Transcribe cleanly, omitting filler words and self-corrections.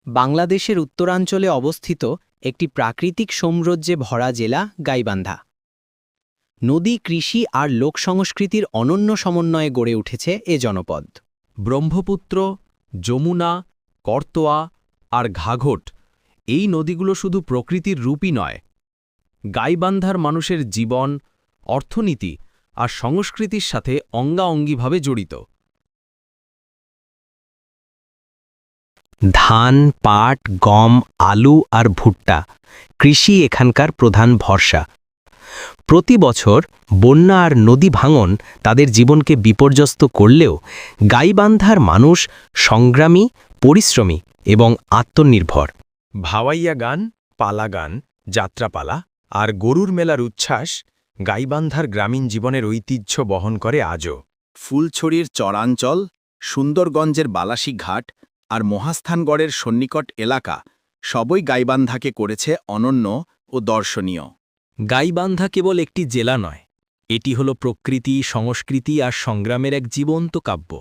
বাংলাদেশের উত্তরাঞ্চলে অবস্থিত একটি প্রাকৃতিক সৌন্দর্যে ভরা জেলা গাইবান্ধা। নদী, কৃষি আর লোকসংস্কৃতির অনন্য সমন্বয়ে গড়ে উঠেছে এ জনপদ। ব্রহ্মপুত্র, যমুনা, করতোয়া আর ঘাঘট এই নদীগুলো শুধু প্রকৃতির রূপই নয়, গাইবান্ধার মানুষের জীবন, অর্থনীতি আর সংস্কৃতির সাথে অঙ্গাঅঙ্গিভাবে জড়িত। ধান, পাট, গম, আলু আর ভুট্টা কৃষি এখানকার প্রধান ভরসা। প্রতি বছর বন্যা আর নদী ভাঙন তাদের জীবনকে বিপর্যস্ত করলেও গাইবান্ধার মানুষ সংগ্রামী, পরিশ্রমী এবং আত্মনির্ভর। ভাওয়াইয়া গান, পালা গান, যাত্রাপালা আর গরুর মেলার উচ্ছ্বাস গাইবান্ধার গ্রামীণ জীবনের ঐতিহ্য বহন করে আজও। ফুলছড়ির চরাঞ্চল, সুন্দরগঞ্জের বালাসী ঘাট আর মহাস্থানগড়ের সন্নিকট এলাকা সবই গাইবান্ধাকে করেছে অনন্য ও দর্শনীয়। গাইবান্ধা কেবল একটি জেলা নয়, এটি হল প্রকৃতি, সংস্কৃতি আর সংগ্রামের এক জীবন্ত কাব্য।